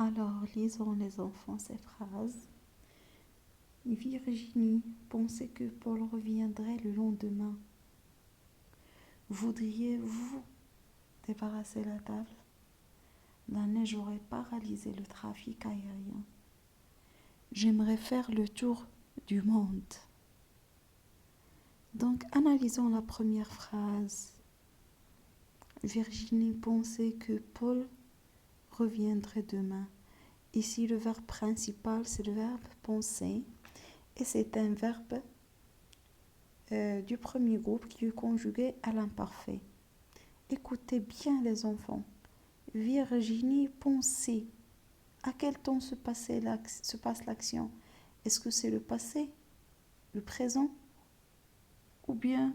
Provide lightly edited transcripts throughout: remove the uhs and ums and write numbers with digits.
Alors, lisons les enfants ces phrases. Virginie pensait que Paul reviendrait le lendemain. Voudriez-vous débarrasser la table? La neige aurait paralysé le trafic aérien. J'aimerais faire le tour du monde. Donc, analysons la première phrase. Virginie pensait que Paul reviendrait demain. Ici, le verbe principal, c'est le verbe penser. Et c'est un verbe du premier groupe qui est conjugué à l'imparfait. Écoutez bien les enfants. Virginie pensait. À quel temps se passe l'action? Est-ce que c'est le passé, le présent ou bien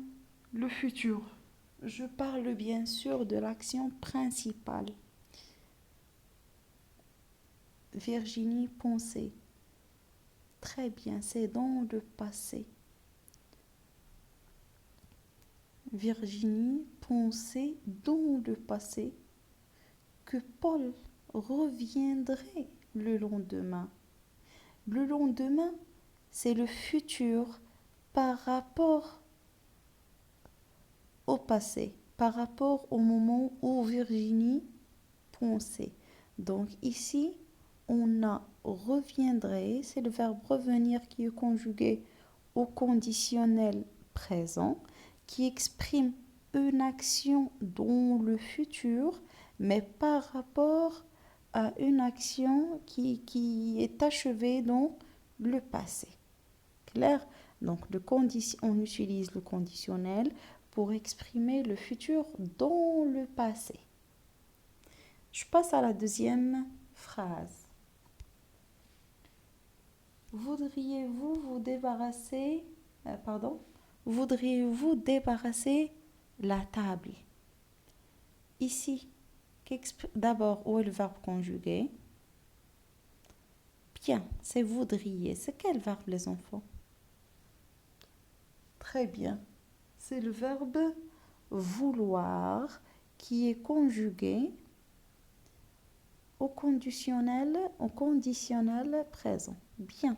le futur? Je parle bien sûr de l'action principale. Virginie pensait. Très bien, c'est dans le passé. Virginie pensait dans le passé que Paul reviendrait le lendemain. Le lendemain, c'est le futur par rapport au passé, par rapport au moment où Virginie pensait. Donc ici, on a reviendrait, c'est le verbe revenir qui est conjugué au conditionnel présent, qui exprime une action dans le futur, mais par rapport à une action qui est achevée dans le passé. Clair? Donc on utilise le conditionnel pour exprimer le futur dans le passé. Je passe à la deuxième phrase. Voudriez-vous débarrasser la table? Ici, d'abord, où est le verbe conjugué? Bien, c'est voudriez. C'est quel verbe, les enfants? Très bien. C'est le verbe vouloir qui est conjugué au conditionnel présent. Bien.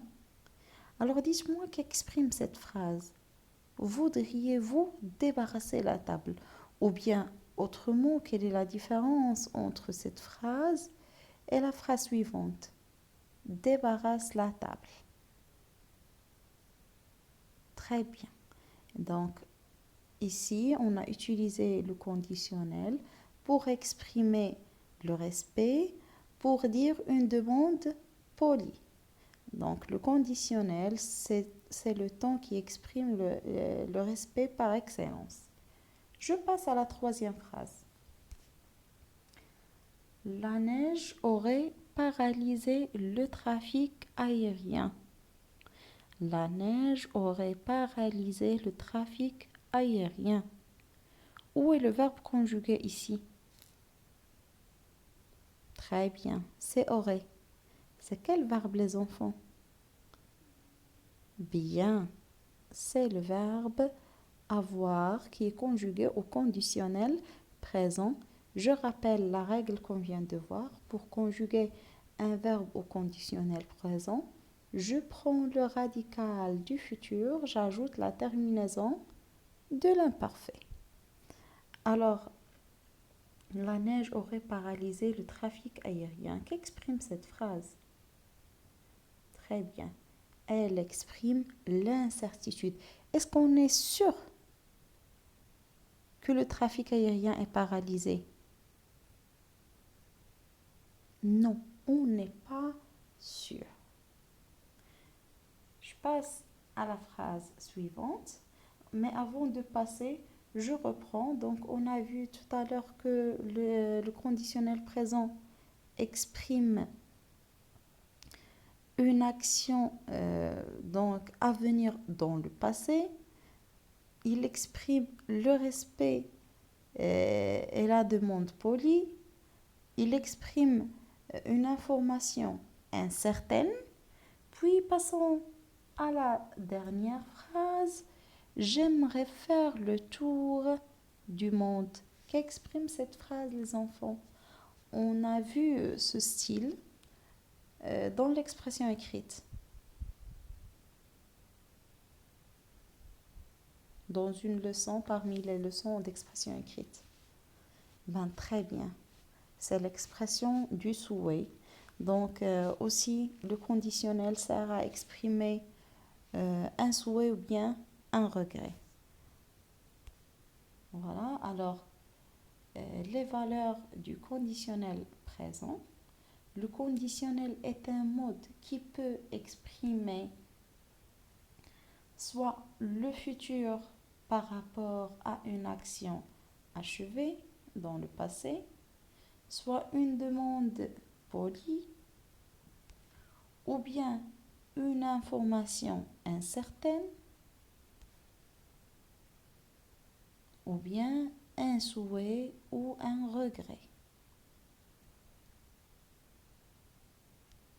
Alors, dites-moi qu'exprime cette phrase. Voudriez-vous débarrasser la table? Ou bien, autrement, quelle est la différence entre cette phrase et la phrase suivante? Débarrasse la table. Très bien. Donc, ici, on a utilisé le conditionnel pour exprimer le respect, pour dire une demande polie. Donc, le conditionnel, c'est le temps qui exprime le respect par excellence. Je passe à la troisième phrase. La neige aurait paralysé le trafic aérien. La neige aurait paralysé le trafic aérien. Où est le verbe conjugué ici? Très bien, c'est aurait. C'est quel verbe, les enfants? Bien, c'est le verbe avoir qui est conjugué au conditionnel présent. Je rappelle la règle qu'on vient de voir. Pour conjuguer un verbe au conditionnel présent, je prends le radical du futur, j'ajoute la terminaison de l'imparfait. Alors, la neige aurait paralysé le trafic aérien. Qu'exprime cette phrase? Très bien. Elle exprime l'incertitude. Est-ce qu'on est sûr que le trafic aérien est paralysé? Non, on n'est pas sûr. Je passe à la phrase suivante, mais avant de passer, je reprends. Donc, on a vu tout à l'heure que le conditionnel présent exprime une action donc à venir dans le passé. Il exprime le respect et la demande polie. Il exprime une information incertaine. Puis passons à la dernière phrase. J'aimerais faire le tour du monde. Qu'exprime cette phrase, les enfants? On a vu ce style. dans l'expression écrite, dans une leçon parmi les leçons d'expression écrite. Ben, très bien. C'est l'expression du souhait. Donc, aussi, le conditionnel sert à exprimer un souhait ou bien un regret. Voilà, alors, les valeurs du conditionnel présent. Le conditionnel est un mode qui peut exprimer soit le futur par rapport à une action achevée dans le passé, soit une demande polie, ou bien une information incertaine, ou bien un souhait ou un regret.